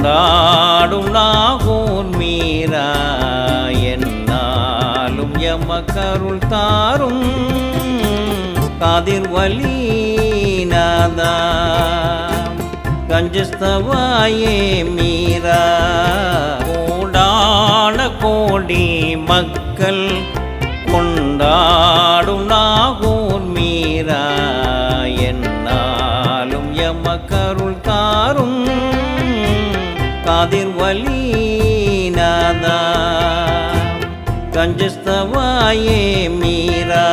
கொண்டாடும் நாகூர் மீரா என்னாலும் எமக்கருள் தாரும் காதிர் வலிநாதா கஞ்சஸ்தவாயே மீரா கோடான கோடி மக்கள் கொண்டாடும் நாகூர் மீரா என்னாலும் எமக்கருள் தாரும் காதிர் வலிநாதா கஞ்சஸ்தவாயே மீரா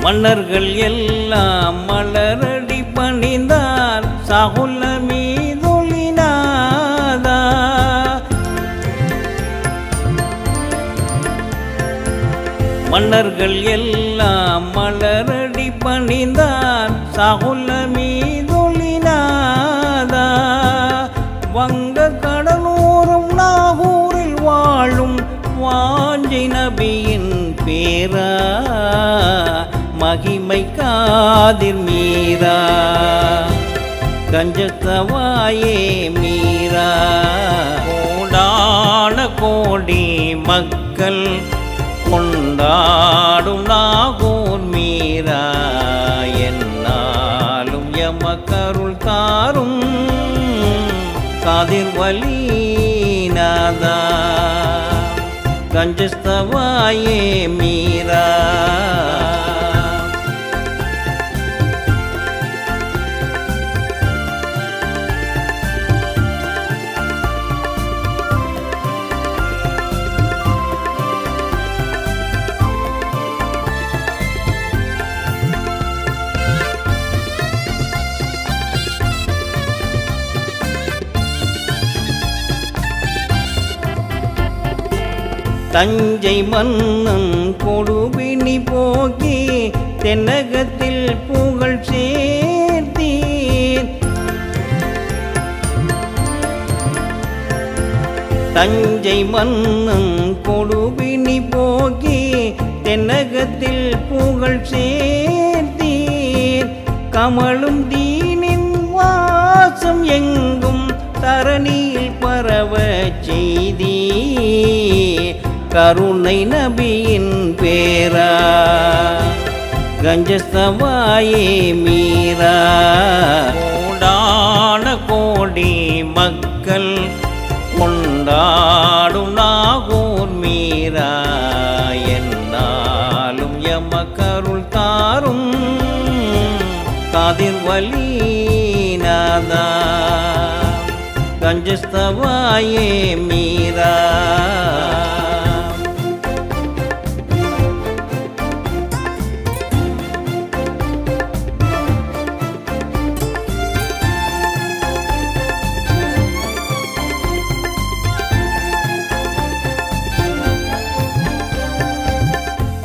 மன்னர்கள் எல்லாம் மலரடி பணிந்தார் சாகுல மீதொழினாதா மன்னர்கள் எல்லாம் மலரடி பணிந்தார் சாகுல மீதொழினாதா வங்க கடலோரம் நாகூரில் வாழும் வாஞ்சை நபியின் பேரா மகிமை காதிர் மீரா கஞ்சஸ்தவாயே மீரா கோடான கோடி மக்கள் கொண்டாடும் நாகூர் மீரா என்னாலும் எமக்கருள் தாரும் காதிர் வலிநாதா கஞ்சஸ்தவாயே மீரா தஞ்சை மன்னன் கொடுபினி போக்கி தென்னகத்தில் புகழ் சேர்த்தீர் தஞ்சை மன்னன் கொடுபினி போக்கி தென்னகத்தில் புகழ் சேர்த்தீர் கமலும் தீனின் வாசம் எங்கும் தரணியில் பரவ செய்தீ கருணை நபியின் பேரா கஞ்சஸ்தவாயே மீரா கோடான கோடி மக்கள் கொண்டாடும் நாகூர் மீரா என்னாலும் எமக்கருள் தாரும் காதிர் வலிநாதா கஞ்சஸ்தவாயே மீரா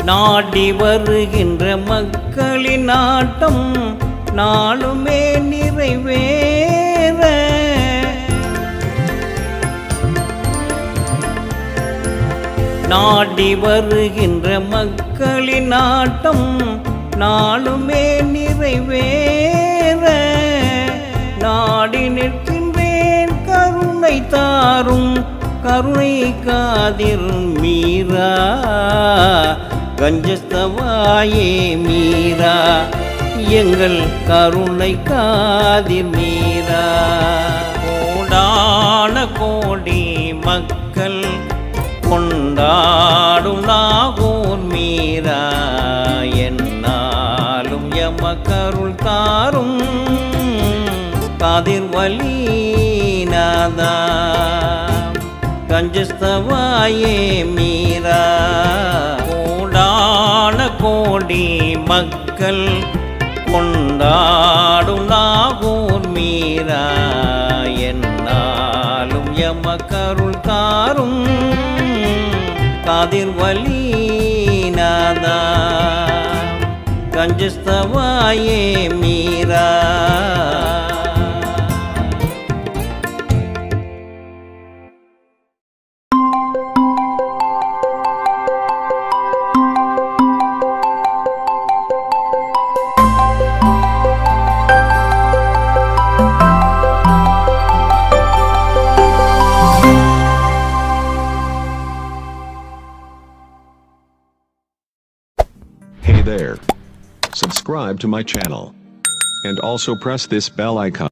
நாடி வருகின்ற மக்களின் நாட்டம் நாளுமே நிறைவேற நாடி வருகின்ற மக்களின் நாட்டம் நாளுமே நிறைவேற நாடி நிற்கின்றேன் கருணை தாரும் கருணை காதிர் மீரா கஞ்சஸ்தவாயே மீரா எங்கள் கருணை காதிர் மீரா கோடான கோடி மக்கள் கொண்டாடும் நாகூர் மீரா என்னாலும் எமக்கருள் தாரும் காதிர் வலிநாதா கஞ்சஸ்தவாயே மீரா கோடான கோடி மக்கள் கொண்டாடும் நாகூர் மீரா என்னாலும் எமக்கருள் தாரும் காதிர் வலி நாதா கஞ்சஸ்தவாயே Meera. Hey there. Subscribe to my channel. And also press this bell icon.